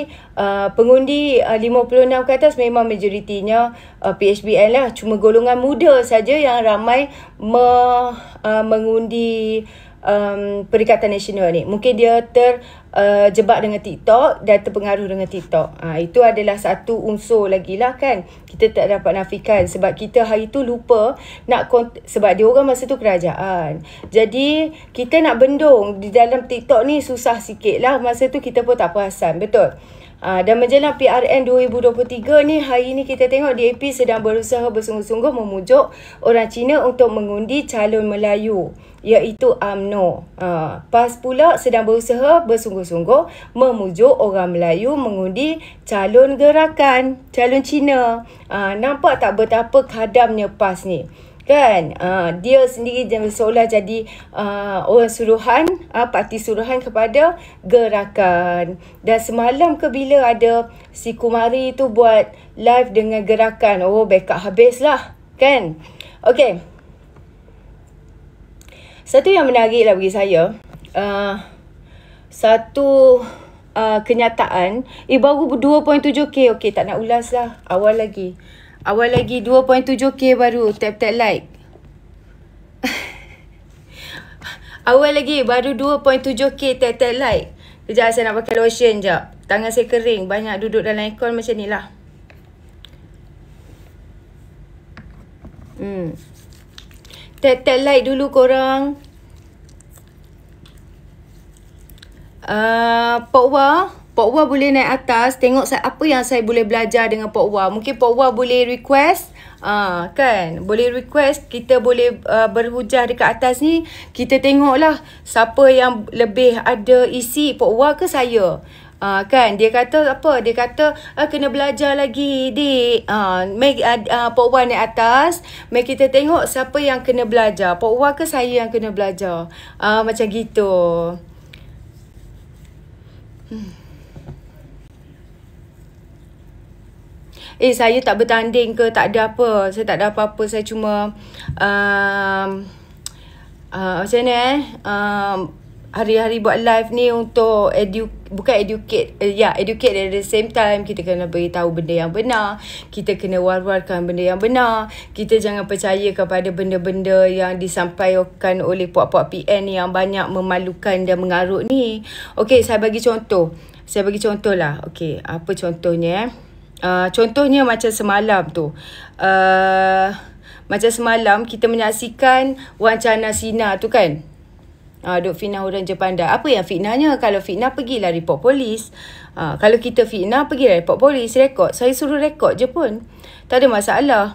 ni pengundi 56 ke atas memang majoritinya PHBN lah. Cuma golongan muda saja yang ramai mengundi Perikatan Nasional ni. Mungkin dia terjebak dengan TikTok dan terpengaruh dengan TikTok. Itu adalah satu unsur lagi lah kan. Kita tak dapat nafikan sebab kita hari tu lupa sebab dia orang masa tu kerajaan. Jadi kita nak bendung di dalam TikTok ni susah sikit lah. Masa tu kita pun tak perasan. Betul. Dan menjelang PRN 2023 ni, hari ni kita tengok DAP sedang berusaha bersungguh-sungguh memujuk orang Cina untuk mengundi calon Melayu, iaitu UMNO. PAS pula sedang berusaha bersungguh-sungguh memujuk orang Melayu mengundi calon gerakan, calon Cina. Nampak tak betapa kadamnya PAS ni? Kan, dia sendiri seolah jadi orang suruhan, parti suruhan kepada gerakan. Dan semalam ke bila ada si Kumari tu buat live dengan gerakan, backup habis lah kan. Okay, satu yang menarik lah bagi saya, satu kenyataan, baru 2.7k. Okay, tak nak ulas lah, awal lagi 2.7k baru tap like. Awal lagi baru 2.7k tap like. Kejap saya nak pakai lotion jap. Tangan saya kering, banyak duduk dalam aircon macam ni lah. Tap like dulu korang. Pok Wah boleh naik atas, tengok apa yang saya boleh belajar dengan Pok Wah. Mungkin Pok Wah boleh request, kan? Boleh request, kita boleh berhujah dekat atas ni. Kita tengoklah siapa yang lebih ada isi, Pok Wah ke saya. Kan? Dia kata apa? Dia kata kena belajar lagi, dik. Pok Wah naik atas, mari kita tengok siapa yang kena belajar. Pok Wah ke saya yang kena belajar. Macam gitu. Saya tak bertanding ke, tak ada apa. Saya tak ada apa-apa. Saya cuma macam ni hari-hari buat live ni untuk bukan educate. Educate at the same time. Kita kena beritahu benda yang benar. Kita kena war-warkan benda yang benar. Kita jangan percaya kepada benda-benda yang disampaikan oleh puak-puak PN ni yang banyak memalukan dan mengarut ni. Okey, saya bagi contoh. Lah. Okey, apa contohnya? Contohnya macam semalam tu. Macam semalam kita menyaksikan wawancara Sina tu kan. Duk fitnah orang je pandai. Apa yang fitnahnya? Kalau fitnah, pergilah report polis. Kalau kita fitnah, pergilah report polis. Rekod. Saya suruh rekod je pun. Tak ada masalah.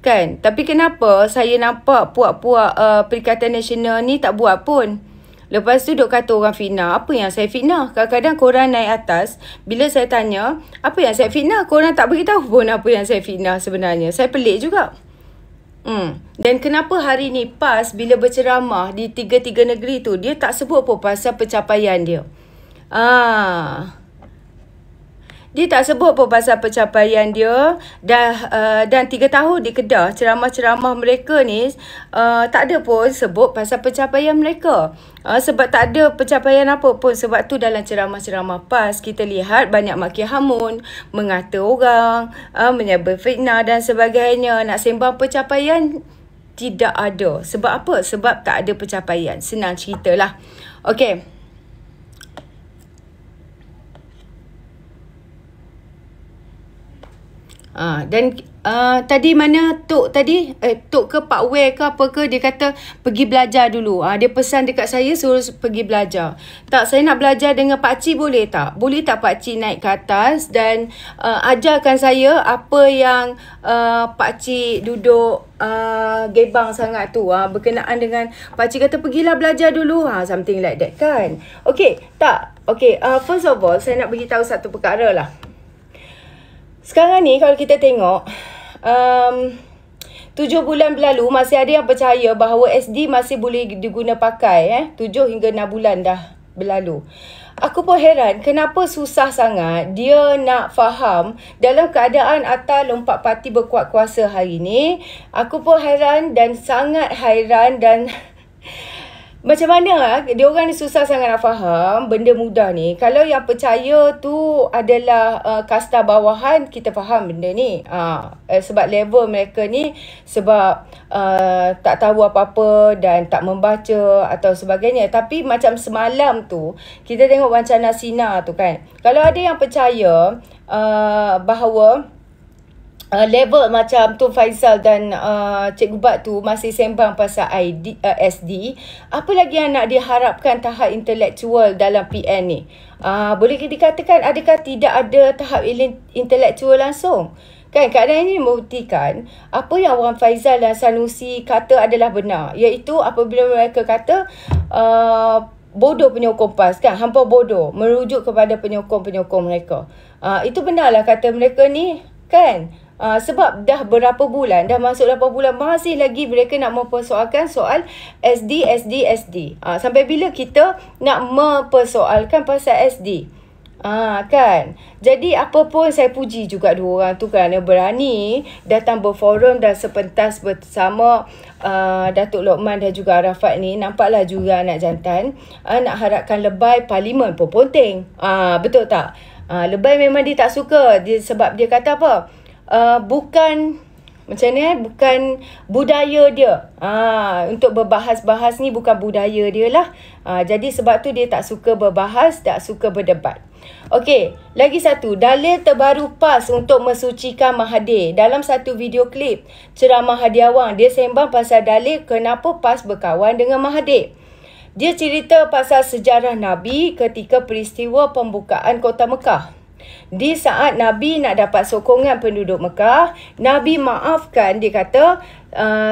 Kan? Tapi kenapa saya nampak puak-puak Perikatan Nasional ni tak buat pun? Lepas tu duk kata orang fitnah. Apa yang saya fitnah? Kadang-kadang korang naik atas, bila saya tanya, apa yang saya fitnah? Korang tak beritahu pun apa yang saya fitnah sebenarnya. Saya pelik juga. Dan kenapa hari ni PAS bila berceramah di 3 negeri tu, dia tak sebut pun pasal pencapaian dia. Dia tak sebut pun pasal pencapaian dia. Dan 3 tahun di Kedah, ceramah-ceramah mereka ni tak ada pun sebut pasal pencapaian mereka. Sebab tak ada pencapaian apa pun. Sebab tu dalam ceramah-ceramah PAS kita lihat banyak maki hamun, mengata orang, menyebut fitnah dan sebagainya. Nak sembang pencapaian tidak ada. Sebab apa? Sebab tak ada pencapaian. Senang ceritalah. Okey. Dan tadi mana Tok tadi? Tok ke Pak Wei ke apa ke, dia kata pergi belajar dulu. Dia pesan dekat saya suruh pergi belajar. Tak, saya nak belajar dengan Pak Cik boleh tak? Boleh tak Pak Cik naik ke atas dan ajarkan saya apa yang Pak Cik duduk gebang sangat tu. Berkenaan dengan Pak Cik kata pergilah belajar dulu. Something like that kan? Okay, tak? Okay, first of all saya nak beritahu satu perkara lah. Sekarang ni kalau kita tengok 7 bulan berlalu masih ada yang percaya bahawa SD masih boleh diguna pakai 7 hingga 6 bulan dah berlalu. Aku pun heran kenapa susah sangat dia nak faham dalam keadaan atas lompat parti berkuat kuasa hari ni. Aku pun heran dan sangat hairan dan Macam mana dia orang ni susah sangat nak faham benda mudah ni. Kalau yang percaya tu adalah kasta bawahan, kita faham benda ni. Sebab level mereka ni sebab tak tahu apa-apa dan tak membaca atau sebagainya. Tapi macam semalam tu kita tengok wancana Sina tu kan. Kalau ada yang percaya bahawa level macam Tun Faizal dan Cikgu Bat tu masih sembang pasal SD, apa lagi yang nak diharapkan tahap intelektual dalam PN ni? Boleh dikatakan adakah tidak ada tahap intelektual langsung? Kan keadaan ini membuktikan apa yang Wan Faizal dan Sanusi kata adalah benar, iaitu apabila mereka kata bodoh penyokong PAS kan, hampa bodoh, merujuk kepada penyokong-penyokong mereka. Itu benarlah kata mereka ni kan. Sebab dah berapa bulan, dah masuk 8 bulan, masih lagi mereka nak mempersoalkan soal SD. Sampai bila kita nak mempersoalkan pasal SD? Kan. Jadi apa pun saya puji juga dua orang tu kerana berani datang berforum dan sepentas bersama Datuk Lokman dan juga Arafat ni. Nampaklah juga anak jantan nak harapkan lebay parlimen pun ponteng. Betul tak? Lebay memang dia tak suka sebab dia kata apa? Bukan macam ni, bukan budaya dia. Untuk berbahas-bahas ni bukan budaya dia lah. Jadi sebab tu dia tak suka berbahas, tak suka berdebat. Okey, lagi satu, dalil terbaru PAS untuk mensucikan Mahathir. Dalam satu video klip ceramah Hadiawang, dia sembang pasal dalil kenapa PAS berkawan dengan Mahathir. Dia cerita pasal sejarah Nabi ketika peristiwa pembukaan kota Mekah. Di saat Nabi nak dapat sokongan penduduk Mekah, Nabi maafkan, dia kata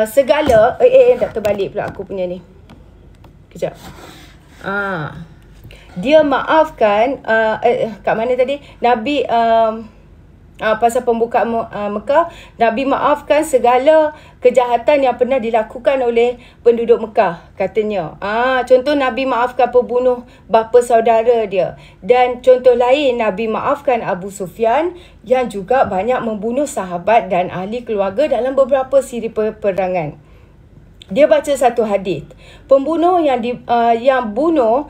segala dah terbalik pula aku punya ni. Kejap. Dia maafkan kat mana tadi? Nabi pasal pembukaan Mekah, Nabi maafkan segala kejahatan yang pernah dilakukan oleh penduduk Mekah, katanya. Contoh Nabi maafkan pembunuh bapa saudara dia. Dan contoh lain, Nabi maafkan Abu Sufyan yang juga banyak membunuh sahabat dan ahli keluarga dalam beberapa siri peperangan. Dia baca satu hadis. Pembunuh yang bunuh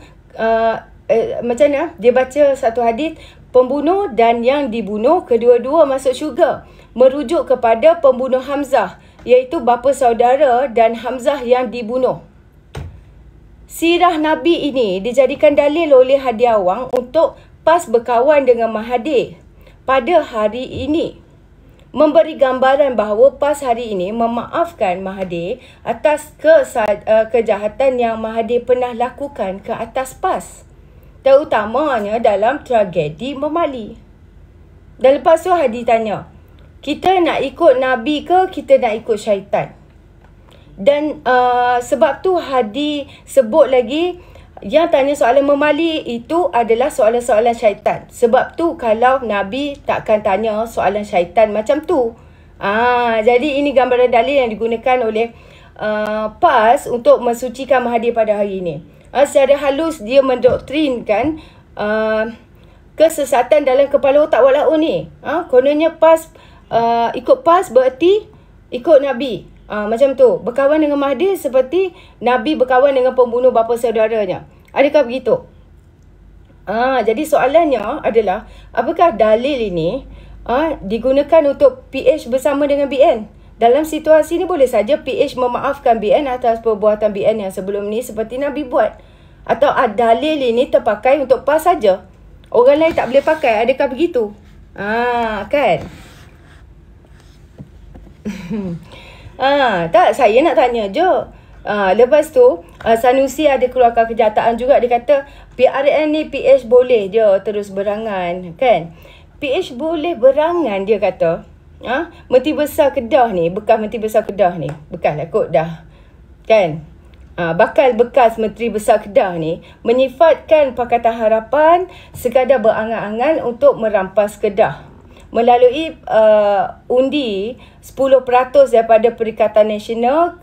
macam mana? Dia baca satu hadis, pembunuh dan yang dibunuh kedua-dua masuk syurga, merujuk kepada pembunuh Hamzah, iaitu bapa saudara dan Hamzah yang dibunuh. Sirah Nabi ini dijadikan dalil oleh Hadiawang untuk PAS berkawan dengan Mahathir pada hari ini, memberi gambaran bahawa PAS hari ini memaafkan Mahathir atas kejahatan yang Mahathir pernah lakukan ke atas PAS, terutamanya dalam tragedi Memali. Dan lepas tu Hadi tanya, kita nak ikut Nabi ke kita nak ikut syaitan? Dan sebab tu Hadi sebut lagi, yang tanya soalan Memali itu adalah soalan-soalan syaitan. Sebab tu kalau Nabi takkan tanya soalan syaitan macam tu. Jadi ini gambaran dalil yang digunakan oleh PAS untuk mensucikan Mahathir pada hari ini. Secara halus dia mendoktrinkan kesesatan dalam kepala otak walaupun ni. Kononnya PAS ikut PAS bererti ikut Nabi. Macam tu. Berkawan dengan Mahathir seperti Nabi berkawan dengan pembunuh bapa saudaranya. Adakah begitu? Jadi soalannya adalah, apakah dalil ini digunakan untuk PH bersama dengan BN? Dalam situasi ni boleh saja PH memaafkan BN atas perbuatan BN yang sebelum ni seperti Nabi buat. Atau dalil ini terpakai untuk PAS saja. Orang lain tak boleh pakai. Adakah begitu? Kan? Tak, saya nak tanya je. Lepas tu Sanusi ada keluarkan kenyataan juga. Dia kata PRN ni PH boleh dia terus berangan, kan? PH boleh berangan, dia kata. Menteri Besar Kedah ni, bekas Menteri Besar Kedah ni, bekas lah kot dah, kan? Bakal bekas Menteri Besar Kedah ni menyifatkan Pakatan Harapan sekadar berangan-angan untuk merampas Kedah melalui undi 10% daripada Perikatan Nasional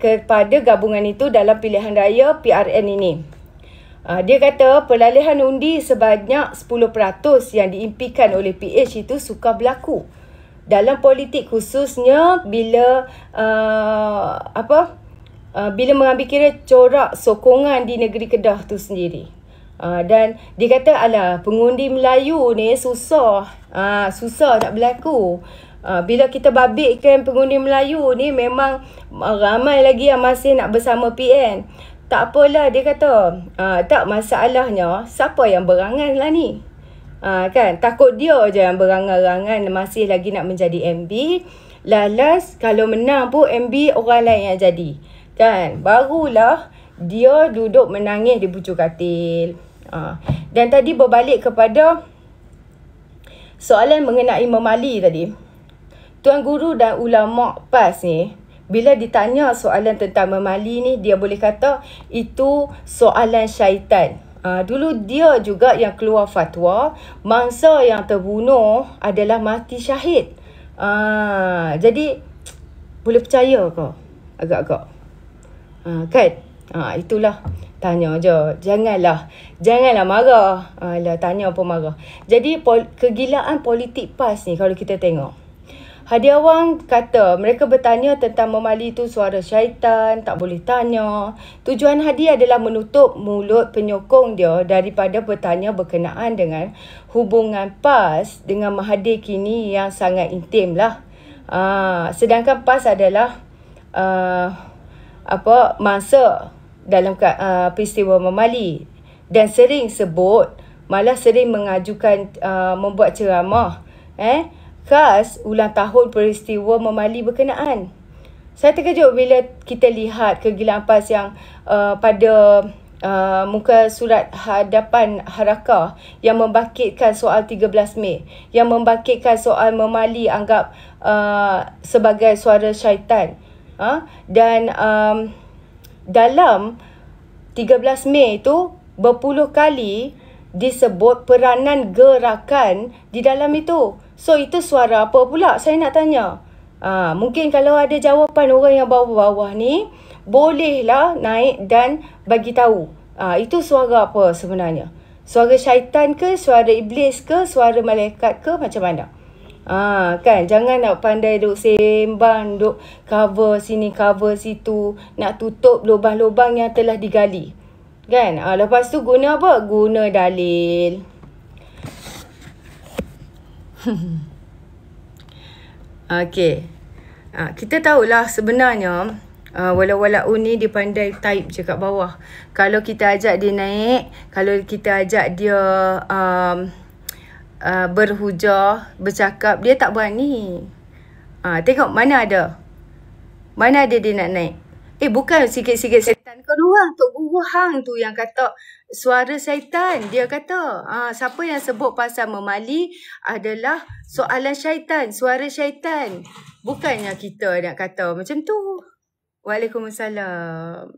kepada gabungan itu dalam pilihan raya PRN ini. Dia kata peralihan undi sebanyak 10% yang diimpikan oleh PH itu sukar berlaku dalam politik, khususnya bila bila mengambil kira corak sokongan di negeri Kedah tu sendiri. Dan dia kata alah pengundi Melayu ni susah nak berlaku. Bila kita babitkan pengundi Melayu ni memang ramai lagi yang masih nak bersama PN. Tak apalah, dia kata tak, masalahnya siapa yang berangan lah ni. Kan, takut dia je yang berangan-rangan masih lagi nak menjadi MB. Last kalau menang pun MB orang lain yang jadi. Kan, barulah dia duduk menangis di pucuk katil. Dan tadi berbalik kepada soalan mengenai memali tadi. Tuan Guru dan ulama PAS ni, bila ditanya soalan tentang memali ni, dia boleh kata itu soalan syaitan. Dulu dia juga yang keluar fatwa, mangsa yang terbunuh adalah mati syahid. Jadi, boleh percaya ke? Agak-agak. Kan? Itulah. Tanya je. Janganlah marah. Tanya apa marah. Jadi, kegilaan politik PAS ni kalau kita tengok. Hadiawan kata mereka bertanya tentang memali itu suara syaitan, tak boleh tanya. Tujuan Hadi adalah menutup mulut penyokong dia daripada bertanya berkenaan dengan hubungan PAS dengan Mahathir kini yang sangat intim lah. Sedangkan PAS adalah mangsa dalam peristiwa memali dan sering sebut, malah sering mengajukan membuat ceramah khas ulang tahun peristiwa memali berkenaan. Saya terkejut bila kita lihat kegilaan PAS yang pada muka surat hadapan Harakah yang membangkitkan soal 13 Mei, yang membangkitkan soal memali anggap sebagai suara syaitan. Dan dalam 13 Mei itu berpuluh kali disebut peranan gerakan di dalam itu. So, itu suara apa pula? Saya nak tanya. Mungkin kalau ada jawapan orang yang bawah-bawah ni, bolehlah naik dan bagi tahu. Itu suara apa sebenarnya? Suara syaitan ke? Suara iblis ke? Suara malaikat ke? Macam mana? Kan? Jangan nak pandai duk sembang, duk cover sini, cover situ. Nak tutup lubang-lubang yang telah digali. Kan? Lepas tu guna apa? Guna dalil. Okey. Kita tahulah sebenarnya Walau-walau ni dia pandai type je kat bawah. Kalau kita ajak dia naik, kalau kita ajak dia berhujah, bercakap, dia tak berani. Tengok mana ada dia nak naik. Bukan sikit-sikit setan. Kau orang Tok Guru hang tu yang kata suara syaitan. Dia kata siapa yang sebut pasal memali adalah soalan syaitan, suara syaitan. Bukannya kita nak kata macam tu. Waalaikumsalam.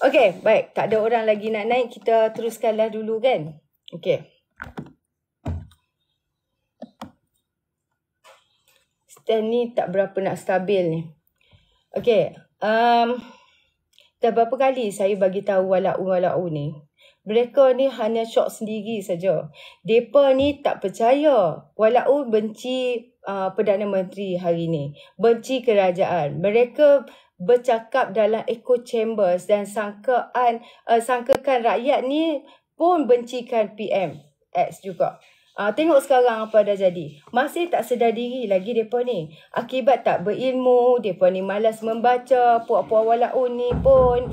Okey, baik. Tak ada orang lagi nak naik. Kita teruskanlah dulu kan. Okey. Stand ni tak berapa nak stabil ni. Okey. Dah berapa kali saya bagi tahu walau ni. Mereka ni hanya syok sendiri saja. Mereka ni tak percaya. Walau benci Perdana Menteri hari ni. Benci kerajaan. Mereka bercakap dalam echo chambers dan sangkakan rakyat ni pun bencikan PM X juga. Tengok sekarang apa dah jadi. Masih tak sedar diri lagi mereka ni. Akibat tak berilmu, mereka ni malas membaca. Puak-puak walau ni pun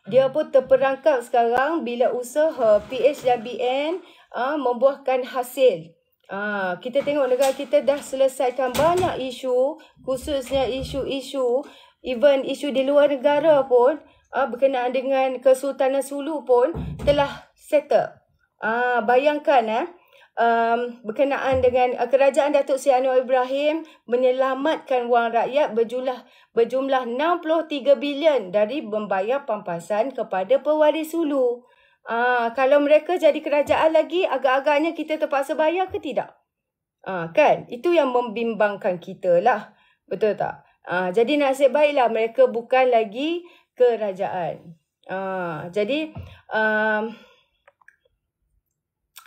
dia pun terperangkap sekarang bila usaha PH dan BN membuahkan hasil. Kita tengok negara kita dah selesaikan banyak isu, khususnya isu-isu, even isu di luar negara pun berkenaan dengan Kesultanan Sulu pun telah settle. Bayangkan berkenaan dengan kerajaan Datuk Seri Anwar Ibrahim menyelamatkan wang rakyat berjumlah 63 bilion dari membayar pampasan kepada pewaris Sulu. Kalau mereka jadi kerajaan lagi, agak-agaknya kita terpaksa bayar ke tidak? Kan? Itu yang membimbangkan kita lah. Betul tak? Jadi nasib baiklah mereka bukan lagi kerajaan. Jadi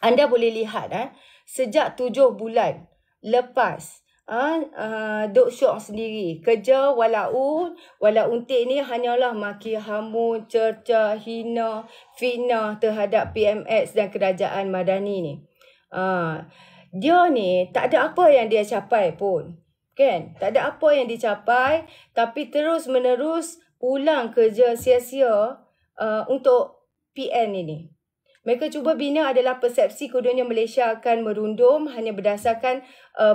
anda boleh lihat sejak 7 bulan lepas duk syok sendiri. Kerja walaun untik ni hanyalah maki hamun, cerca, hina, fitnah terhadap PMX dan kerajaan Madani ni. Dia ni tak ada apa yang dia capai pun. Kan? Tak ada apa yang dicapai, tapi terus menerus ulang kerja sia-sia untuk PN ini. Mereka cuba bina adalah persepsi kononnya Malaysia akan merundum hanya berdasarkan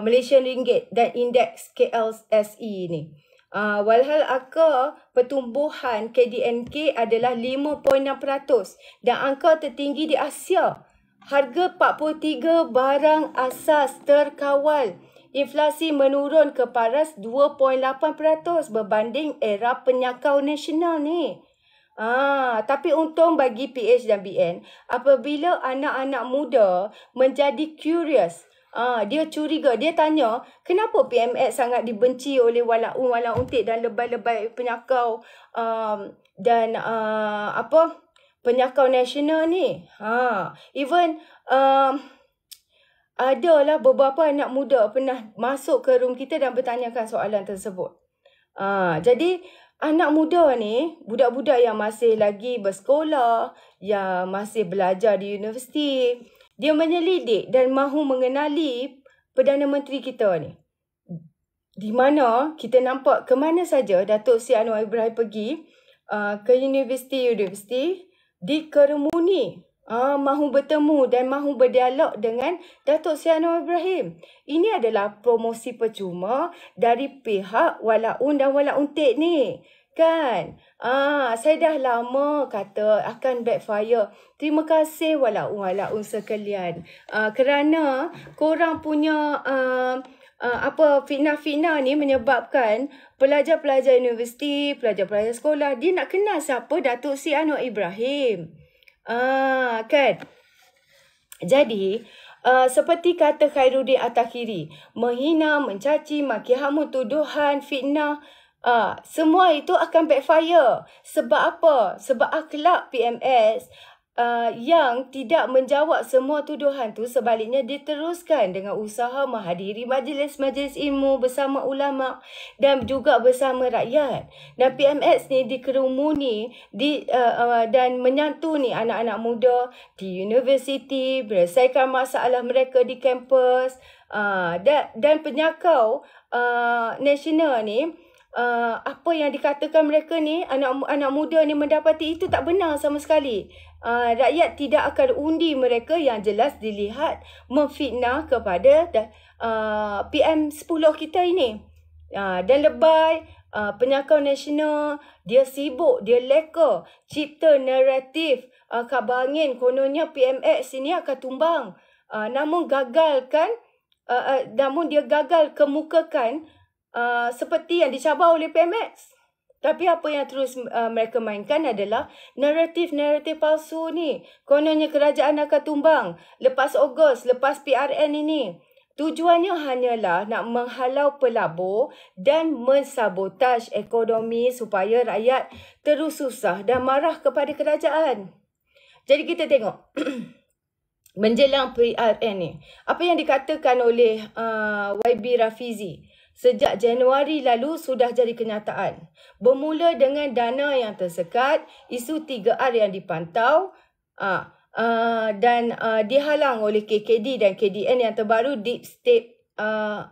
Malaysian Ringgit dan indeks KLSE ni. Walhal angka pertumbuhan KDNK adalah 5.6% dan angka tertinggi di Asia. Harga 43 barang asas terkawal. Inflasi menurun ke paras 2.8% berbanding era penyakau nasional ni. Tapi untung bagi PH dan BN, apabila anak-anak muda menjadi curious, dia curiga, dia tanya, kenapa PMX sangat dibenci oleh walaun untik dan lebay-lebay penyakau dan penyakau nasional ni. Even adalah beberapa anak muda pernah masuk ke room kita dan bertanyakan soalan tersebut. Jadi anak muda ni, budak-budak yang masih lagi bersekolah, yang masih belajar di universiti, dia menyelidik dan mahu mengenali Perdana Menteri kita ni. Di mana kita nampak ke mana saja Datuk Seri Anwar Ibrahim pergi, ke universiti dikerumuni. Mahu bertemu dan mahu berdialog dengan Datuk Seri Anwar Ibrahim. Ini adalah promosi percuma dari pihak walaun dan walaun untik ni. Kan? Saya dah lama kata akan backfire. Terima kasih walaun sekalian. Kerana korang punya fitnah-fitnah ni menyebabkan pelajar-pelajar universiti, pelajar-pelajar sekolah, dia nak kenal siapa Datuk Seri Anwar Ibrahim. Kan? Jadi, seperti kata Khairuddin At-Takhiri, menghina, mencaci, maki hamun, tuduhan, fitnah, semua itu akan backfire. Sebab apa? Sebab akhlak PMS yang tidak menjawab semua tuduhan tu, sebaliknya diteruskan dengan usaha menghadiri majlis-majlis ilmu bersama ulama dan juga bersama rakyat. Dan PMX ni dikerumuni dan menyantuni anak-anak muda di universiti, menyelesaikan masalah mereka di kampus, dan penyakau nasional ni, apa yang dikatakan mereka ni, anak muda ni mendapati itu tak benar sama sekali. Rakyat tidak akan undi mereka yang jelas dilihat memfitnah kepada PM10 kita ini. Dan lebay, penyakau nasional, dia sibuk, dia leka, cipta naratif khabar angin kononnya PMX ini akan tumbang. Namun dia gagal kemukakan seperti yang dicabar oleh PMX. Tapi apa yang terus mereka mainkan adalah naratif-naratif palsu ni. Kononnya kerajaan akan tumbang lepas Ogos, lepas PRN ini. Tujuannya hanyalah nak menghalau pelabur dan mensabotaj ekonomi supaya rakyat terus susah dan marah kepada kerajaan. Jadi kita tengok menjelang PRN ni, apa yang dikatakan oleh YB Rafizi sejak Januari lalu sudah jadi kenyataan. Bermula dengan dana yang tersekat, isu 3R yang dipantau, dan dihalang oleh KKD dan KDN yang terbaru, Deep State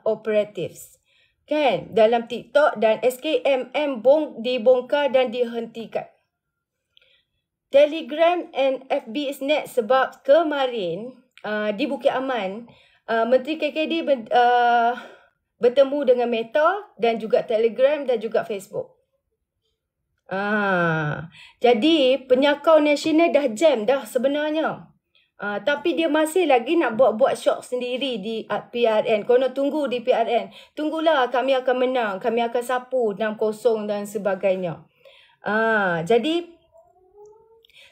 Operatives. Kan? Dalam TikTok dan SKMM dibongkar dan dihentikan. Telegram and FB is next sebab kemarin di Bukit Aman, Menteri KKD bertemu dengan Meta dan juga Telegram dan juga Facebook. Jadi penyakau nasional dah jam dah sebenarnya. Tapi dia masih lagi nak buat shock sendiri di PRN. Kono tunggu di PRN. Tunggulah, kami akan menang. Kami akan sapu 6-0 dan sebagainya. Jadi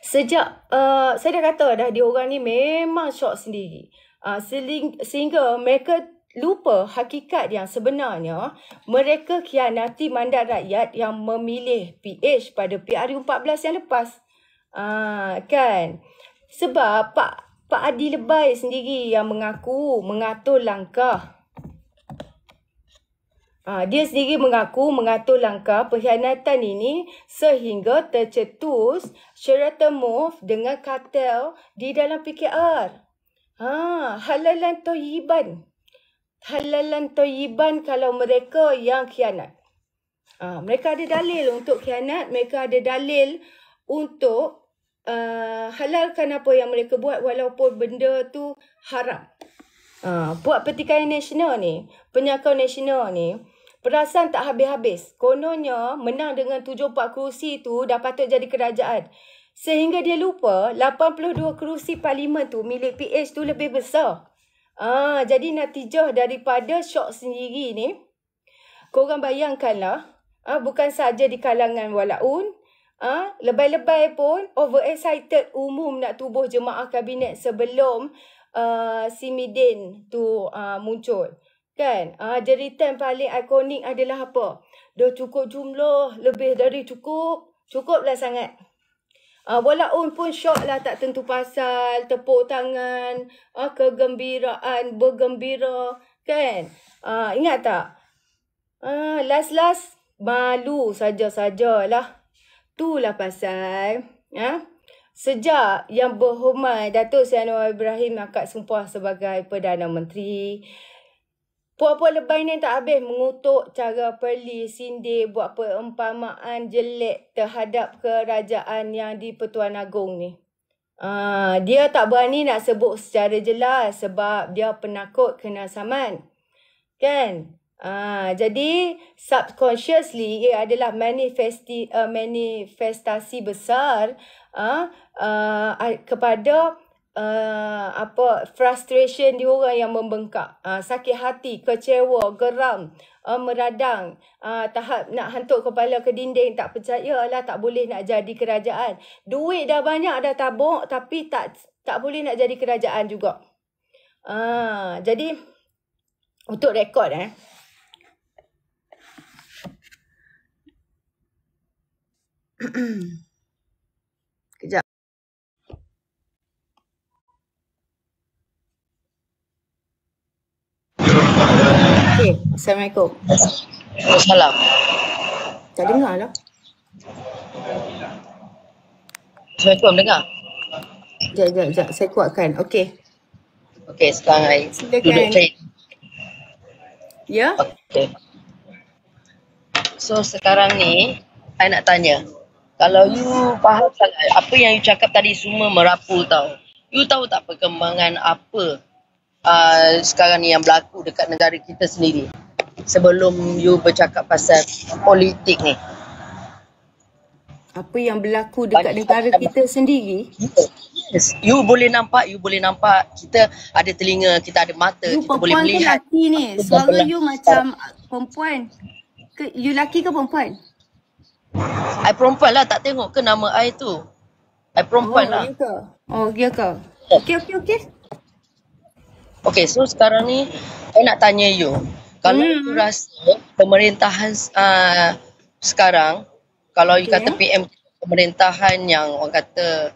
sejak saya dah kata dah, diorang ni memang shock sendiri. Sehingga mereka lupa hakikat yang sebenarnya. Mereka khianati mandat rakyat yang memilih PH pada PRU 14 yang lepas. Kan? Sebab Pak Adi Lebay sendiri yang mengatur langkah Dia sendiri mengatur langkah pengkhianatan ini sehingga tercetus Sheraton Move dengan kartel di dalam PKR. Halalan toyiban. Halalan toyiban kalau mereka yang khianat. Mereka ada dalil untuk khianat, mereka ada dalil untuk halalkan apa yang mereka buat walaupun benda tu haram. Buat pertikaian nasional ni, penyakauan nasional ni, perasan tak habis-habis. Kononnya menang dengan 74 kerusi tu dah patut jadi kerajaan. Sehingga dia lupa 82 kerusi parlimen tu milik PH tu lebih besar. Jadi natijah daripada syok sendiri ni, korang bayangkanlah, bukan saja di kalangan walaun, lebay-lebay pun overexcited umum nak tubuh jemaah kabinet sebelum si Midin tu muncul. Kan? Jeritan paling ikonik adalah apa? Dah cukup jumlah, lebih dari cukup. Cukuplah sangat. Walaupun pun syok lah, tak tentu pasal, tepuk tangan, kegembiraan, bergembira. Kan? Ingat tak? Last-last, malu saja-sajalah. Itulah pasal. Sejak Yang Berhormat Datuk Seri Anwar Ibrahim akad sumpah sebagai Perdana Menteri, puak-puak lebay ni tak habis mengutuk cara Perlis, sindir, buat perumpamaan jelek terhadap kerajaan yang di Pertuan Agong ni. Dia tak berani nak sebut secara jelas sebab dia penakut kena saman. Kan? Jadi subconsciously ia adalah manifestasi besar kepada frustration di orang yang membengkak, sakit hati, kecewa, geram, meradang, tahap nak hantuk kepala ke dinding, tak percayalah, tak boleh nak jadi kerajaan. Duit dah banyak, dah tabung, tapi tak boleh nak jadi kerajaan juga. Jadi untuk rekod kejap. Okay, Assalamualaikum. Waalaikumsalam. Tak dengar lah. Assalamualaikum, dengar? Sekejap. Saya kuatkan. Okay. Okay, sekarang I duduk cari. Ya? Okay. So, sekarang ni, I nak tanya. Kalau you faham sangat, apa yang you cakap tadi semua merapu tau. You tahu tak perkembangan apa sekarang ni yang berlaku dekat negara kita sendiri? Sebelum you bercakap pasal politik ni. Apa yang berlaku dekat negara kita sendiri? Yes. You boleh nampak, kita ada telinga, kita ada mata, You kita boleh melihat. Lelaki ni, suara you macam perempuan. You lelaki ke perempuan? I perempuan lah, tak tengok ke nama I tu? I perempuan lah. Ya ke? Okay. Okay, so sekarang ni I nak tanya you. Kalau you rasa pemerintahan sekarang, kalau you kata PM pemerintahan yang orang kata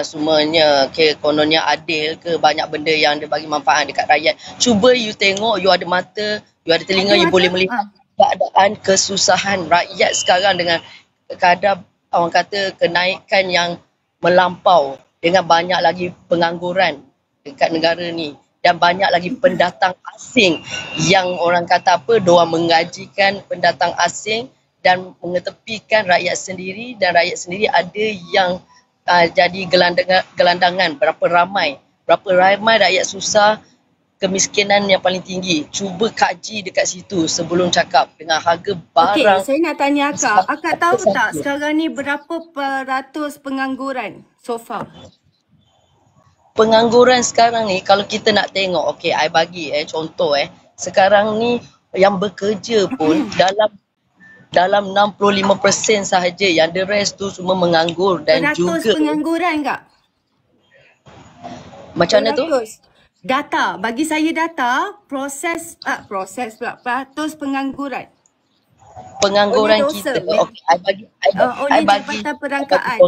semuanya kononnya adil ke, banyak benda yang dia bagi manfaat dekat rakyat. Cuba you tengok, you ada mata, you ada telinga, you boleh melihat keadaan kesusahan rakyat sekarang dengan kadar orang kata kenaikan yang melampau, dengan banyak lagi pengangguran dekat negara ni dan banyak lagi pendatang asing yang orang kata apa, diorang mengajikan pendatang asing dan mengetepikan rakyat sendiri, dan rakyat sendiri ada yang jadi gelandangan. Berapa ramai rakyat susah, kemiskinan yang paling tinggi. Cuba kaji dekat situ sebelum cakap dengan harga barang. Okay, saya nak tanya Akak tahu tak sekarang ni berapa peratus pengangguran so far? Pengangguran sekarang ni kalau kita nak tengok, okay, I bagi contoh sekarang ni yang bekerja pun dalam 65% sahaja, yang the rest tu semua menganggur dan peratus juga pengangguran tak? Macam mana tu? Data, bagi saya data proses pula, peratus pengangguran. Pengangguran kita. Okay, I bagi Jabatan Perangkaan.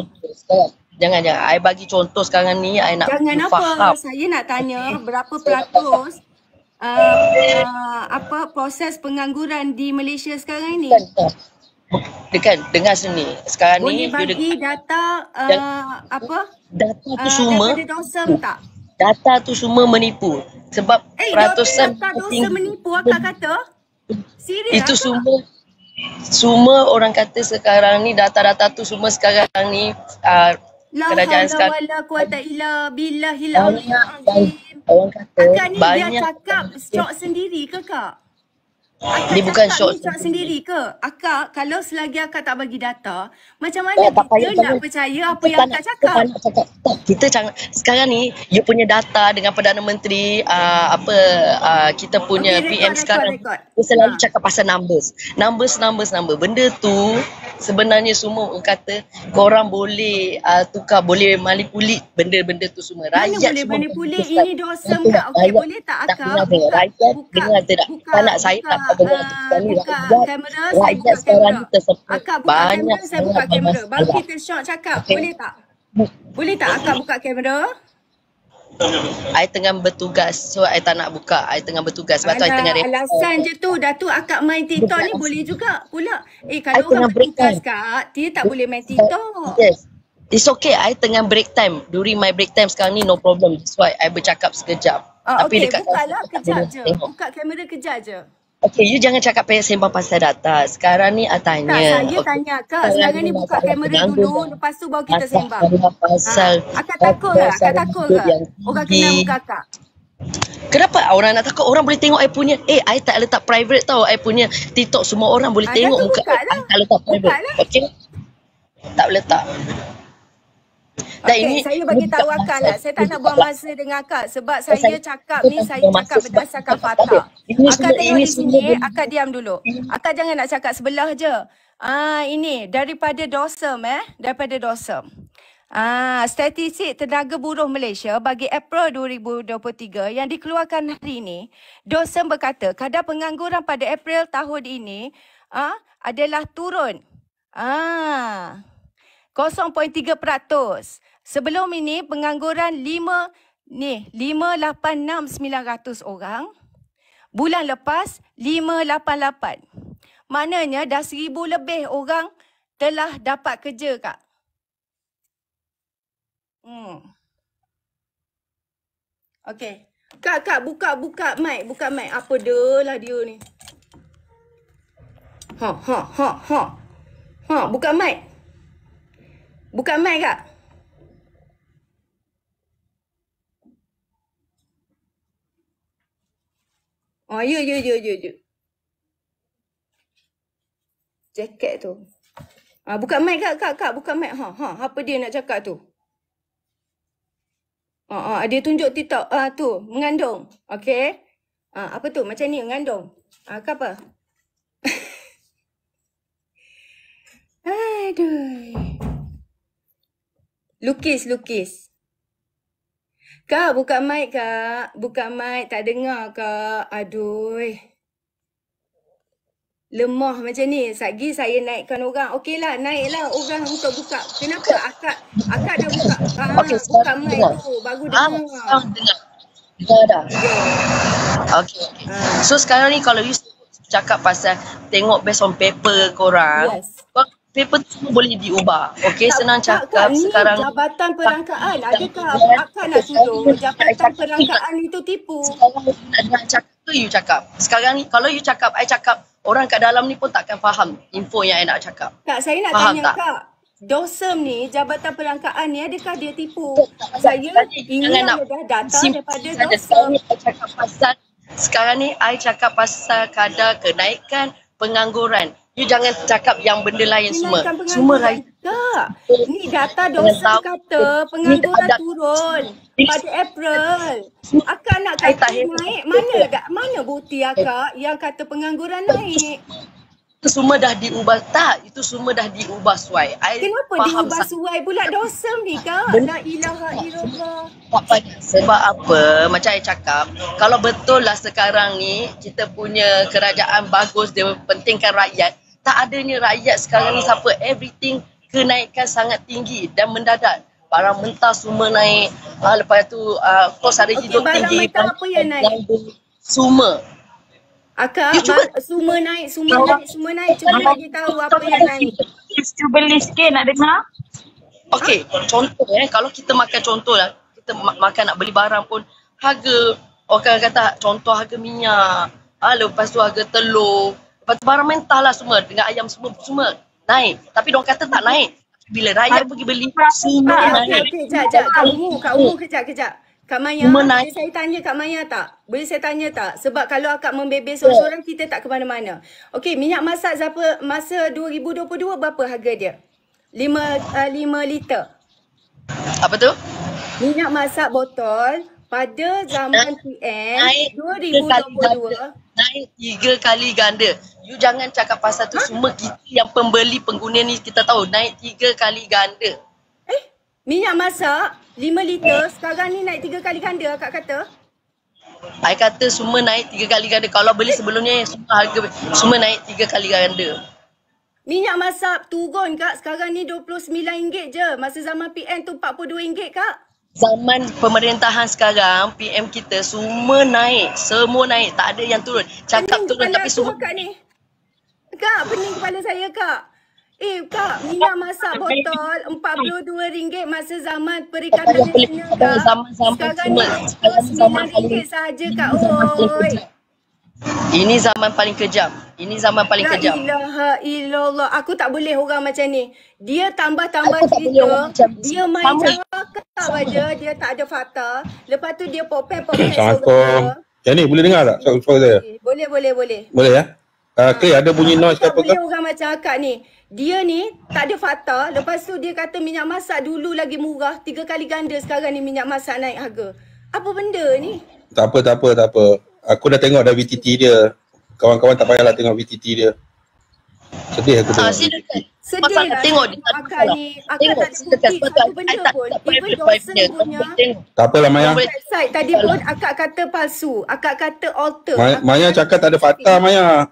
Jangan. I bagi contoh sekarang ni, I nak Jangan faham. Saya nak tanya berapa peratus apa proses pengangguran di Malaysia sekarang ini? Dekat dengar sini. Sekarang Boleh ni bagi data apa data tu semua daripada DOSM tak? data tu semua menipu sebab peratusan Data DOSM tinggi menipu akak kata? Serius itu akak? semua orang kata sekarang ni data-data tu semua sekarang ni La kerajaan haula sekarang wala quwata illa billahil banyak azim. orang kata Akak ni dia banyak cakap syok sendiri ke kak? Akak dia bukan cakap syok ni syok sendiri ke? Akak kalau selagi akak tak bagi data, macam tak mana kita payah nak percaya apa kita yang tak akak cakap? nak cakap tak. Kita jangan sekarang ni you punya data dengan Perdana Menteri kita punya Okey, PM sekarang rekod. dia selalu cakap pasal numbers. Benda tu sebenarnya semua orang kata korang boleh tukar, boleh manipulate benda-benda tu semua. Mana Rakyat boleh semua manipulate? memutuskan. Ini dosem kak. Okey, Rakyat boleh tak tak akak dengar dengar. Rakyat dengar tidak? Tak nak saya tak nak dengar. Sekali buka rakyat kamera, saya buka sekarang kamera. ni tersebut Akak buka banyak kamera, saya buka sangat kamera. Baru bermasalah. kita short cakap. Okey. Boleh tak? Boleh tak akak buka kamera? I tengah bertugas. So I tak nak buka. I tengah bertugas. Sebab tu I tengah Alasan je tu. Dah tu akak main TikTok ni boleh juga pula. Kalau tengah orang break bertugas time. kak, dia tak boleh main TikTok. Yes. It's okay. I tengah break time. During my break time sekarang ni no problem. That's why I bercakap sekejap. Tapi Okey, dekat bukalah tak kejap boleh je. tengok. Buka kamera kejap je. Okay, you jangan cakap payah sembang pasal data. Sekarang ni I tanya. Tak, saya tanya kak. Sekarang ni buka kamera dulu. Lepas tu baru kita sembang. Pasal Akak takut ke? Akak takut ke? Orang kenal muka akak. Kenapa orang nak takut? Orang boleh tengok I punya. I tak letak private tau. I punya TikTok semua orang boleh tengok muka I. I tak letak private. Okay? Tak letak. Okay, saya bagi tahu akak lah. Saya tak nak buang masa dengan akak. Sebab saya cakap ni, saya cakap berdasarkan fakta. Akak tengok di sini, akak diam dulu. Akak jangan nak cakap sebelah je. Ini daripada DOSM daripada DOSM. Statistik Tenaga Buruh Malaysia bagi April 2023 yang dikeluarkan hari ini, DOSM berkata kadar pengangguran pada April tahun ini adalah turun 0.3%. Sebelum ini pengangguran 586,900 orang. Bulan lepas 588. Maknanya dah 1,000 lebih orang telah dapat kerja kak. Okey. Kak buka mic, Apa dah lah dia ni. Buka mic. Buka mic kak. Ya. Jaket tu. Buka mic kak, buka mic. Apa dia nak cakap tu? Dia tunjuk TikTok tu, mengandung. Okey. Apa tu? Macam ni mengandung. Ke apa? Aduh. Lukis. Kak, buka mic kak. Buka mic, tak dengar kak. Aduh. Lemah macam ni. Satgi saya naikkan orang. Okeylah, naiklah orang untuk buka. Kenapa? Akak dah buka. Buka mic tu. Baru dengar. Dengar dah. Okay. So sekarang ni kalau you cakap pasal tengok based on paper korang. Yes. Paper tu semua boleh diubah. Okey, senang cakap sekarang. Jabatan Perangkaan. Adakah akak nak tuduh Jabatan Perangkaan itu tipu? Sekarang nak cakap tu you cakap. Sekarang ni kalau you cakap, I cakap, orang kat dalam ni pun takkan faham info yang I nak cakap. Kak, saya nak tanya kak. DOSM ni, Jabatan Perangkaan ni, adakah dia tipu? Saya ingin ada data daripada DOSM. Sekarang ni, I cakap pasal kadar kenaikan pengangguran. You jangan cakap yang benda lain semua. Semua lain. Tak. Ni data DOSM kata pengangguran turun pada April. Akak nak kata naik. Mana bukti akak yang kata pengangguran naik? Itu semua dah diubah. Tak, itu semua dah diubah suai. Kenapa diubah suai pula DOSM ni kak? La ilaha illallah. Sebab apa? Macam saya cakap, kalau betul lah sekarang ni kita punya kerajaan bagus, dia pentingkan rakyat. Tak adanya rakyat sekarang ni siapa, everything kenaikan sangat tinggi dan mendadak. Barang mentah semua naik. Lepas tu kos ada hidup tinggi. Barang mentah apa yang naik? Semua. Akak, You cuba semua naik. Cuba bagi tahu apa yang naik. Cuba list sikit nak dengar. okey, contoh kalau kita makan contoh lah, kita makan nak beli barang pun harga, orang kata contoh harga minyak, lepas tu harga telur, lepas tu barang mentah lah semua dengan ayam semua naik. Tapi diorang kata tak naik. Bila rakyat pergi beli semua naik. Okey, kejap. Kak Umu, kejap. Kak Maya, boleh saya tanya Kak Maya tak? Boleh saya tanya tak? Sebab kalau akak membebel seorang-seorang, kita tak ke mana-mana. Okey, minyak masak masa 2022 berapa harga dia? 5 liter. Apa tu? Minyak masak botol pada zaman PM Naik 2022. Naik 3 kali ganda. You jangan cakap pasal tu, semua kita yang pembeli pengguna ni kita tahu naik 3 kali ganda. Minyak masak 5 liter sekarang ni naik 3 kali ganda akak kata. I kata semua naik 3 kali ganda. Kalau beli sebelumnya semua harga semua naik 3 kali ganda. Minyak masak turun kak, sekarang ni RM29 je. Masa zaman PM tu RM42 kak. Zaman pemerintahan sekarang, PM kita semua naik. Semua naik. Tak ada yang turun. Cakap Pening turun kepala tapi aku semua kak ni. Kak, pening kepala saya kak. Kak, minyak masak botol RM42 masa zaman Perikatan Nasional kak. Sekarang ni RM29 sahaja kak. Oi. Ini zaman paling kejam. Ini zaman paling kejam. La ilaha illallah. Aku tak boleh orang macam ni. Dia tambah-tambah Aku tak boleh orang cerita. macam Dia main cakap aja. Dia tak ada fakta. Lepas tu dia popek. Assalamualaikum. Yang ni boleh dengar tak suara saya? Boleh. Boleh ya? Clear, ada bunyi noise ke apa ke? Tak boleh orang macam akak ni. Dia ni tak ada fakta. Lepas tu dia kata minyak masak dulu lagi murah. 3 kali ganda sekarang ni minyak masak naik harga. Apa benda ni? Tak apa. Aku dah tengok dah VTT dia. Kawan-kawan tak payahlah tengok VTT dia. Sedih aku tengok. Silakan. Sedih lah. Tengok dia. Akak ni. Akak tak ada bukti satu benda pun. Even Dawson punya Tak apalah Maya. website tadi pun akak kata palsu. Akak kata alter. Maya cakap tak ada fakta Maya.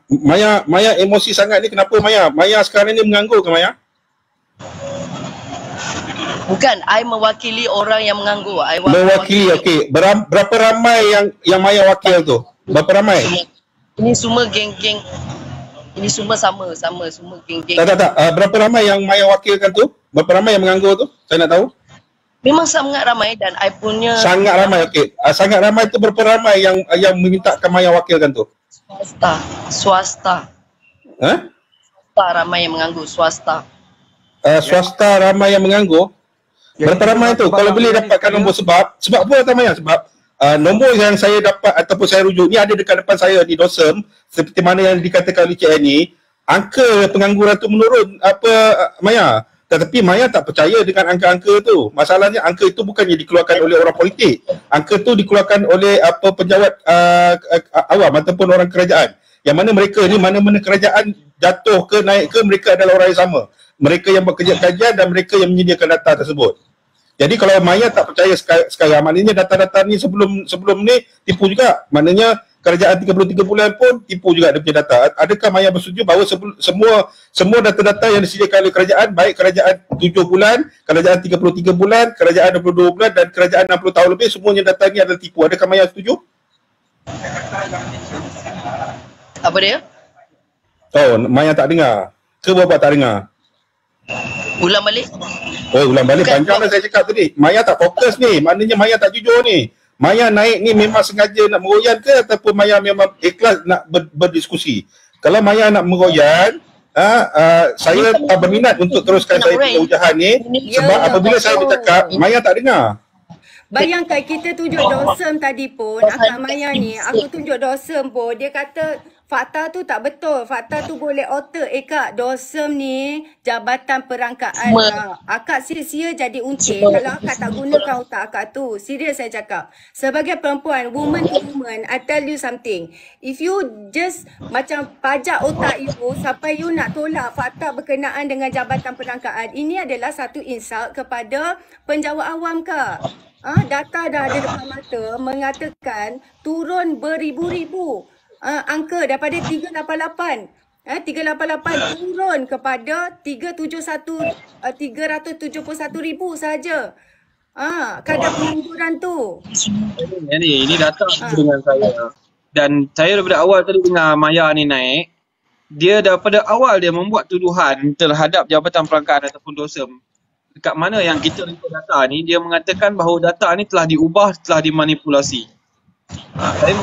Maya emosi sangat ni kenapa Maya? Maya sekarang ni menganggur ke Maya? Bukan, I mewakili orang yang menganggur. Mewakili, okey. Berapa ramai yang Maya wakil tu? Berapa ramai? Ini semua geng-geng. Ini semua sama semua geng-geng. Tak. Berapa ramai yang Maya wakilkan tu? Berapa ramai yang menganggur tu? Saya nak tahu. Memang sangat ramai dan I punya Sangat ramai, okey. Sangat ramai tu berapa ramai yang memintakan Maya wakilkan tu? swasta. Swasta ramai yang menganggur, swasta. Swasta ramai yang menganggur. Berapa ramai tu? Kalau boleh dapatkan nombor sebab apa kata Maya? Sebab nombor yang saya dapat ataupun saya rujuk ni ada dekat depan saya di Dosem, seperti mana yang dikatakan oleh Cik Annie, angka pengangguran tu menurun Maya. Tetapi Maya tak percaya dengan angka-angka tu. Masalahnya angka itu bukannya dikeluarkan oleh orang politik. Angka tu dikeluarkan oleh penjawat awam ataupun orang kerajaan. Yang mana mereka ni, mana-mana kerajaan jatuh ke naik ke, mereka adalah orang yang sama. Mereka yang bekerja kajian dan mereka yang menyediakan data tersebut. Jadi kalau Maya tak percaya sekarang, maknanya data-data ni sebelum ni tipu juga. Maknanya kerajaan 33 bulan pun tipu juga dia punya data. Adakah Maya bersetuju bahawa semua data-data yang disediakan oleh kerajaan, baik kerajaan 7 bulan, kerajaan 33 bulan, kerajaan 22 bulan dan kerajaan 60 tahun lebih, semuanya data ni adalah tipu. Adakah Maya setuju? Apa dia? Oh, Maya tak dengar. Ke Bapak tak dengar? Ulang balik. Ulang balik. Panjang dah saya cakap tadi. Maya tak fokus ni. Maknanya Maya tak jujur ni. Maya naik ni memang sengaja nak meroyan ke ataupun Maya memang ikhlas nak berdiskusi? Kalau Maya nak meroyan, saya berminat untuk teruskan saya punya ujahan ni. Sebab apabila saya bercakap, Maya tak dengar. Bayangkan kita tunjuk Dawson tadi pun, akak Maya ni, aku tunjuk Dawson pun, dia kata fakta tu tak betul. Fakta tu boleh alter. Kak, Dawson ni jabatan perangkaan kak. Akak sia-sia jadi uncik kalau akak tak gunakan otak akak tu. Serius saya cakap. Sebagai perempuan, woman to woman, I tell you something. If you just macam pajak otak you sampai you nak tolak fakta berkenaan dengan jabatan perangkaan, ini adalah satu insult kepada penjawat awam kak. Data dah ada depan mata mengatakan turun beribu-ribu. Angka daripada 388 turun kepada 371,000 saja. Kadar pengangguran tu. Ini data dengan saya. Dan saya daripada awal tadi dengar Maya ni naik, dia daripada awal dia membuat tuduhan terhadap Jabatan Perangkaan ataupun DOSEM. Dekat mana yang kita rekod data ni, dia mengatakan bahawa data ni telah diubah, telah dimanipulasi. Saya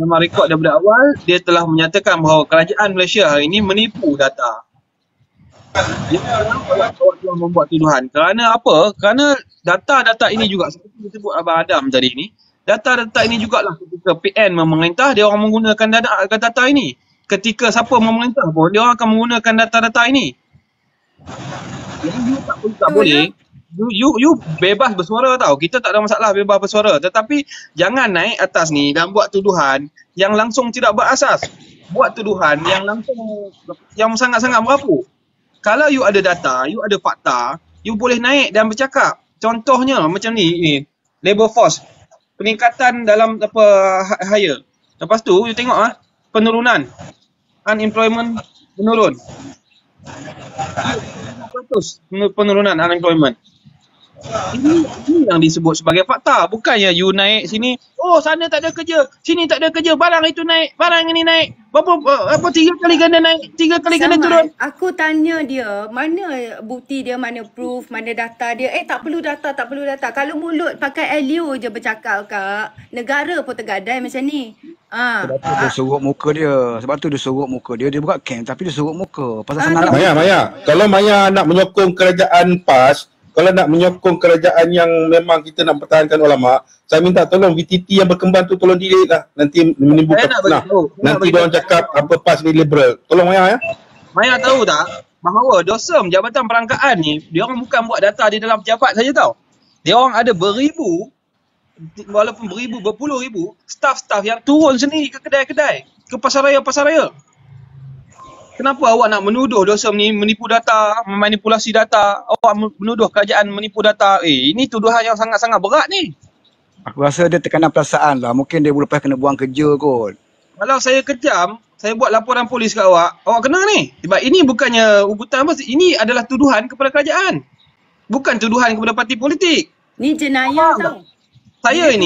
memang rekod daripada awal, dia telah menyatakan bahawa kerajaan Malaysia hari ini menipu data. Dia telah membuat tuduhan. Kerana apa? Kerana data-data ini juga, seperti disebut Abang Adam tadi ni, data-data ini jugalah ketika PN memerintah, dia orang menggunakan data ini. Ketika siapa memerintah pun, dia orang akan menggunakan data-data ini. Yang tak boleh, you bebas bersuara tau. Kita tak ada masalah bebas bersuara. Tetapi jangan naik atas ni dan buat tuduhan yang langsung tidak berasas. Buat tuduhan yang langsung, yang sangat-sangat merapu. Kalau you ada data, you ada fakta, you boleh naik dan bercakap. Contohnya macam ni, labor force. Peningkatan dalam hire. Lepas tu you tengok penurunan. Unemployment menurun. 100% penurunan unemployment. Ini yang disebut sebagai fakta. Bukannya you naik sini, oh sana tak ada kerja, sini tak ada kerja, barang itu naik, barang ini naik. Berapa 3 kali ganda naik, 3 kali ganda turun. Aku tanya dia, mana bukti dia, mana proof, mana data dia. Tak perlu data, tak perlu data. Kalau mulut pakai Elio je bercakap, Kak, negara pun tergadai macam ni. Sebab tu dia sorok muka dia. Sebab tu dia sorok muka dia. Dia buat camp tapi dia sorok muka. Pasal senang. Maya, kalau Maya nak menyokong kerajaan PAS, kalau nak menyokong kerajaan yang memang kita nak pertahankan ulama, saya minta tolong VTT yang berkembang tu tolong delete lah. Nanti menimbulkan fitnah. Nanti diorang cakap apa PAS ni liberal. Tolong Maya ya. Maya tahu tak bahawa DOSEM Jabatan Perangkaan ni, dia orang bukan buat data di dalam pejabat saja tau. Dia orang ada beribu, walaupun beribu, berpuluh ribu staff-staff yang turun sendiri ke kedai-kedai, ke pasar raya. Kenapa awak nak menuduh DOSEM ni menipu data, memanipulasi data? Awak menuduh kerajaan menipu data. Ini tuduhan yang sangat-sangat berat ni. Aku rasa dia tekanan perasaan lah. Mungkin dia lepas kena buang kerja kot. Kalau saya kejam, saya buat laporan polis kat awak kena ni. Sebab ini bukannya ugutan apa, ini adalah tuduhan kepada kerajaan. Bukan tuduhan kepada parti politik. Ni jenayah tau. Saya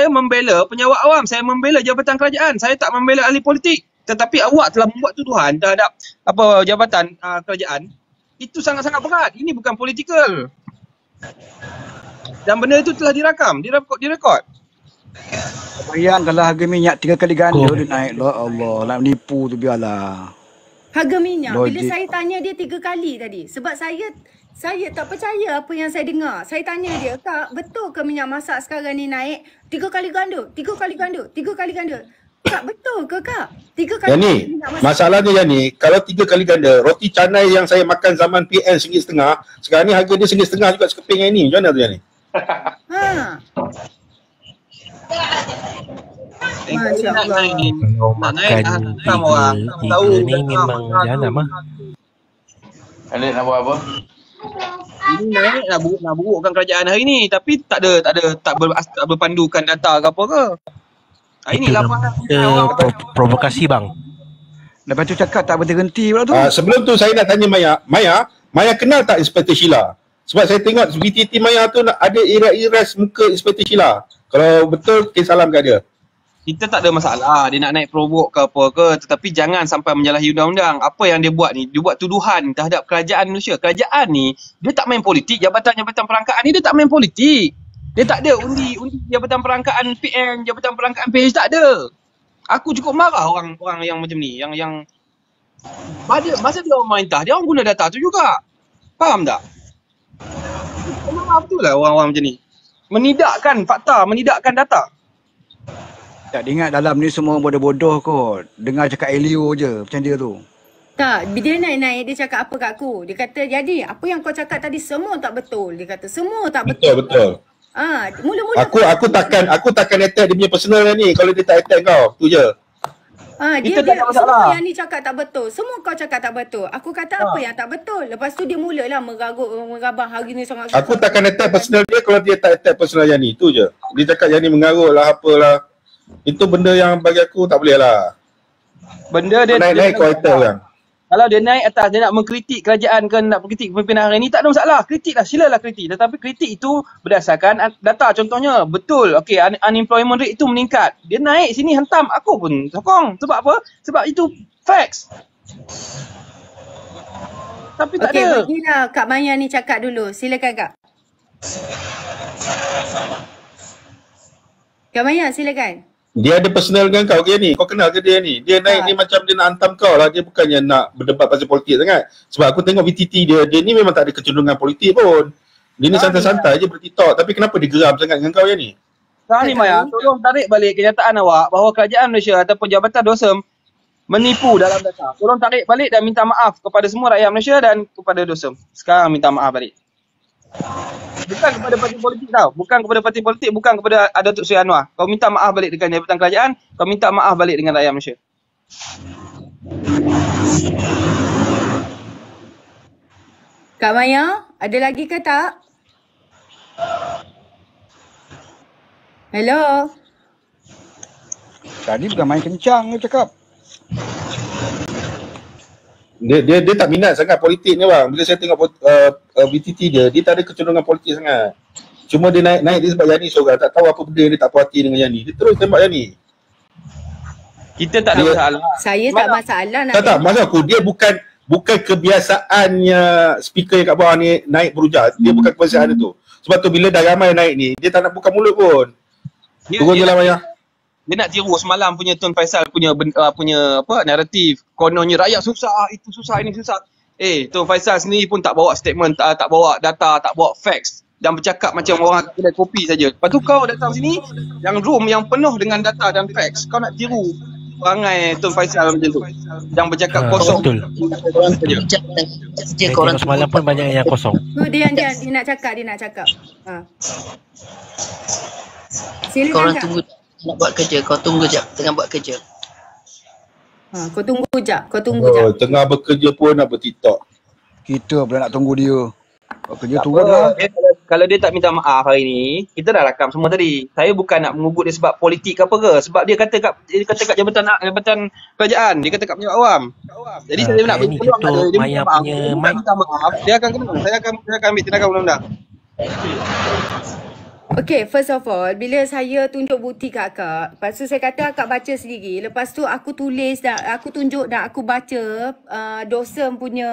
membela penyawak awam, saya membela jabatan kerajaan, saya tak membela ahli politik. Tetapi awak telah membuat tuduhan terhadap jabatan kerajaan. Itu sangat-sangat berat. Ini bukan politikal. Dan benda itu telah direkod. Bayang kalau harga minyak 3 kali ganda dia naik. Allah, nak menipu tu biarlah. Harga minyak, bila saya tanya dia 3 kali tadi. Sebab saya tak percaya apa yang saya dengar. Saya tanya dia, Kak, betul ke minyak masak sekarang ni naik 3 kali ganda? 3 kali ganda. Kak, betul ke, Kak? 3 kali Yani, masalahnya Yani, kalau 3 kali ganda, roti canai yang saya makan zaman PN RM1.5, sekarang ni harga dia RM1.5 juga sekeping yang ni. Macam mana tu Yani? Masya Allah. Kalau makan tiga ni memang jahanam lah. Adik nak buat apa? Ini naik nak burukkan kerajaan hari ni, tapi tak berpandukan data ke apa ke. Ini laporan provokasi bang. Lepas tu cakap tak berhenti pula tu. Sebelum tu saya nak tanya Maya kenal tak Inspektor Sheila? Sebab saya tengok VTT Maya tu ada iras muka Inspektor Sheila. Kalau betul, salam kat dia. Kita tak ada masalah dia nak naik provok ke apa ke, tetapi jangan sampai menyalahi undang-undang. Apa yang dia buat ni, dia buat tuduhan terhadap kerajaan Malaysia. Kerajaan ni dia tak main politik, jabatan-jabatan perangkaan ni dia tak main politik. Dia tak ada undi jabatan perangkaan PN, jabatan perangkaan PH, tak ada. Aku cukup marah orang yang macam ni, yang masa dia orang memerintah, dia orang guna data tu juga. Faham tak? Marah betul lah orang-orang macam ni. Menidakkan fakta, menidakkan data. Tak ingat dalam ni semua bodoh-bodoh kot. Dengar cakap Elio je macam dia tu. Tak, dia naik dia cakap apa kat aku. Dia kata, jadi apa yang kau cakap tadi semua tak betul. Dia kata semua tak betul. Betul. Mula-mula aku takkan attack dia punya personal ni kalau dia tak attack kau. Tu je. Dia semua yang ni cakap tak betul. Semua kau cakap tak betul. Aku kata apa yang tak betul. Lepas tu dia mulalah merabah hari ni sangat susah. Aku takkan attack personal dia kalau dia tak attack personal Yani. Tu je. Dia cakap Yani mengarut lah apalah. Itu benda yang bagi aku tak boleh lah. Benda dia naik-naik kau attack orang. Kalau dia naik atas, dia nak mengkritik kerajaan ke nak mengkritik pimpinan hari ni, tak ada masalah. Kritiklah, silalah kritik. Tetapi kritik itu berdasarkan data. Contohnya, betul, okay, unemployment rate itu meningkat. Dia naik sini hentam, aku pun sokong. Sebab apa? Sebab itu facts. Tapi tak ada. Bagilah Kak Maya ni cakap dulu. Silakan Kak. Kak Maya, silakan. Dia ada personal dengan kau ke ni? Kau kenal ke dia ni? Dia naik ni macam dia nak hantam kau lah. Dia bukannya nak berdebat pasal politik sangat. Sebab aku tengok VTT dia ni memang tak ada kecenderungan politik pun. Dia ni santai-santai je ber-TikTok. Tapi kenapa dia geram sangat dengan kau yang ni? Sekarang ni Maya, tolong tarik balik kenyataan awak bahawa kerajaan Malaysia ataupun Jabatan DOSEM menipu dalam data. Tolong tarik balik dan minta maaf kepada semua rakyat Malaysia dan kepada DOSEM. Sekarang minta maaf balik. Bukan kepada parti politik tau. Bukan kepada parti politik, bukan kepada Datuk Seri Anwar. Kau minta maaf balik dengan Jabatan Kerajaan, kau minta maaf balik dengan rakyat Malaysia. Kak Maya, ada lagi ke tak? Hello? Tadi bukan main kencang dia cakap. Dia tak minat sangat politik ni bang. Bila saya tengok VTT dia tak ada kecenderungan politik sangat. Cuma dia naik dia sebab Yani seorang. Tak tahu apa benda dia tak puas hati dengan Yani. Dia terus tembak Yani. Kita tak ada masalah. Saya tak masalah nak. Tak, maksud aku dia bukan kebiasaannya speaker yang kat bawah ni naik berujar. Dia bukan kebiasaan dia tu. Sebab tu bila dah ramai naik ni, dia tak nak buka mulut pun. Turun je lah Maya. Dia nak tiru semalam punya Tun Faisal punya apa naratif. Kononnya rakyat susah, itu susah, ini susah. Tun Faisal sendiri pun tak bawa statement, tak bawa data, tak bawa facts. Dan bercakap macam orang kedai kopi saja. Lepas tu kau datang sini, yang room yang penuh dengan data dan facts. Kau nak tiru perangai Tun Faisal macam tu. Yang bercakap kosong. Betul. Saya tengok semalam pun banyak yang kosong. Dia nak cakap. Silakan Korang Kak. tunggu nak buat kerja. Kau tunggu jap tengah buat kerja. Kau tunggu jap. Tengah bekerja pun nak ber-TikTok. Kita pula nak tunggu dia. Kalau kerja turun lah. Kalau dia tak minta maaf hari ni, kita dah rakam semua tadi. Saya bukan nak mengugut dia sebab politik ke apa ke. Sebab dia kata kat jabatan kerajaan. Dia kata kat pejabat awam. Jadi saya nak beri peluang pada dia Maya minta maaf. punya Dia mic. minta maaf. Dia akan kena. Saya akan ambil tindakan undang-undang. Okay, first of all, bila saya tunjuk bukti kat akak, lepas tu saya kata akak baca sendiri. Lepas tu aku tulis dan aku tunjuk dan aku baca DOSEM punya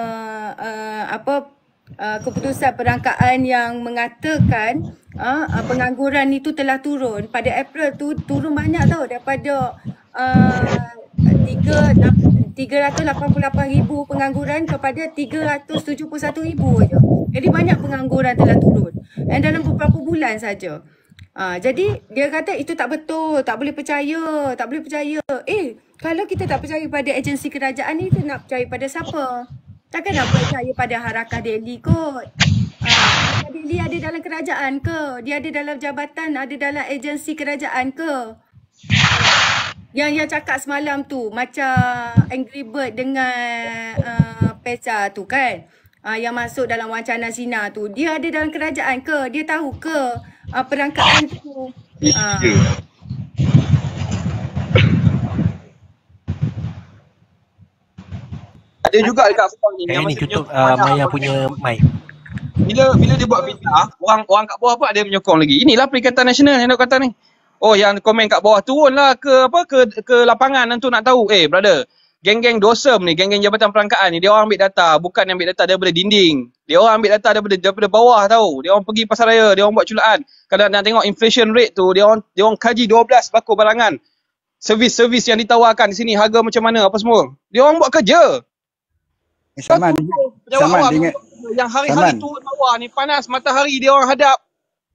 keputusan perangkaan yang mengatakan pengangguran itu telah turun. Pada April tu turun banyak tau, daripada 388,000 pengangguran kepada 371,000 je. Jadi banyak pengangguran telah turun. Dan dalam beberapa bulan saja. Jadi dia kata itu tak betul, tak boleh percaya. Kalau kita tak percaya pada agensi kerajaan ni, kita nak percaya pada siapa? Takkan nak percaya pada Harakah Daily kot. Harakah Daily ada dalam kerajaan ke? Dia ada dalam jabatan, ada dalam agensi kerajaan ke? Yang cakap semalam tu macam Angry Bird dengan Pesa tu kan, yang masuk dalam wacana Zina tu, dia ada dalam kerajaan ke? Dia tahu ke perangkaan tu? Ada juga dekat phone ni. Yang ni tutup Maya punya mic. Bila dia buat fitnah, orang kat bawah pun ada yang menyokong lagi. Inilah Perikatan Nasional yang nak kata ni. Oh, yang komen kat bawah turunlah ke lapangan untuk nak tahu. Brother, geng-geng DOSEM ni, geng-geng Jabatan Perangkaan ni, dia orang ambil data, bukan ambil data daripada dinding. Dia orang ambil data daripada bawah tahu. Dia orang pergi pasaraya, dia orang buat culaan. Kalau nak tengok inflation rate tu, dia orang kaji 12 bakul barangan. Servis-servis yang ditawarkan di sini, harga macam mana, apa semua. Dia orang buat kerja. Saman dengan yang hari-hari turun bawah ni panas matahari, dia orang hadap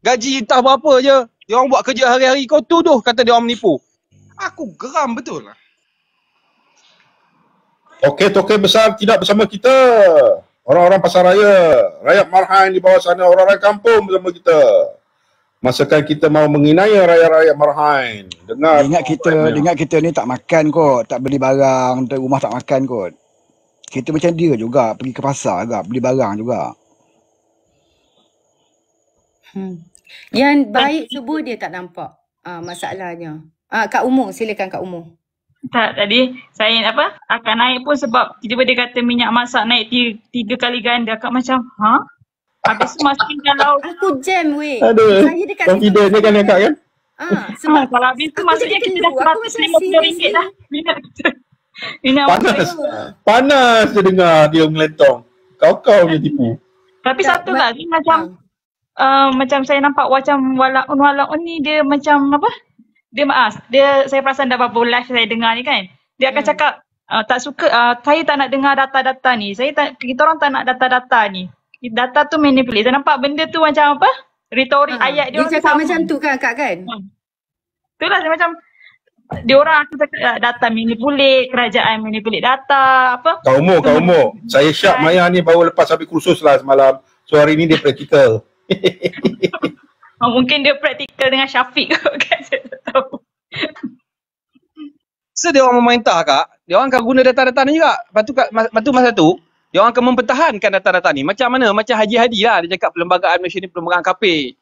gaji entah berapa je, dia orang buat kerja hari-hari, kau tuduh kata dia orang menipu. Aku geram betul lah. Token besar tidak bersama kita. Orang-orang pasaraya, rakyat Marhain di bawah sana, orang-orang kampung bersama kita. Masakan kita mau menginaya rakyat-rakyat Marhain. Dengar. Ingat kita ni tak makan kot, tak beli barang, rumah tak makan kot. Kita macam dia juga, pergi ke pasar juga, beli barang juga. Yang baik sebut dia tak nampak masalahnya. Kak Umur, silakan Kak Umur. Tak, tadi saya akan naik pun sebab tiba-tiba dia kata minyak masak naik 3 kali ganda. Kak macam, Habis tu masih kalau Aku jam weh. Aduh, Saya dekat confident dia kan kakak kan? sebab kalau habis tu aku maksudnya jadi kita kelu. dah Aku macam RM150 dah minyak kita. Minyak Panas. Panas dia dengar dia melentong. Kau je tipu. Tapi Tak, satu lah, dia macam macam saya nampak macam walaun ni dia macam dia saya perasan dah beberapa live saya dengar ni kan. Dia akan cakap tak suka saya tak nak dengar data-data ni. Kita orang tak nak data-data ni. Data tu manipulate. Saya nampak benda tu macam retorik ayat dia orang cakap sama. macam tu kan Kak kan? Itulah saya macam dia orang akan cakap data manipulate, kerajaan manipulate data, Kau umur. Saya Syak Maya ni baru lepas habis kursus lah semalam. So hari ni dia praktikal. Mungkin dia praktikal dengan Syafiq kan, saya tak tahu. So dia orang memerintah kak, dia orang akan guna data-data ni juga. Lepas tu masa tu, dia orang akan mempertahankan data-data ni. Macam mana? Macam Haji Hadi lah. Dia cakap perlembagaan Malaysia ni perlembagaan kafir.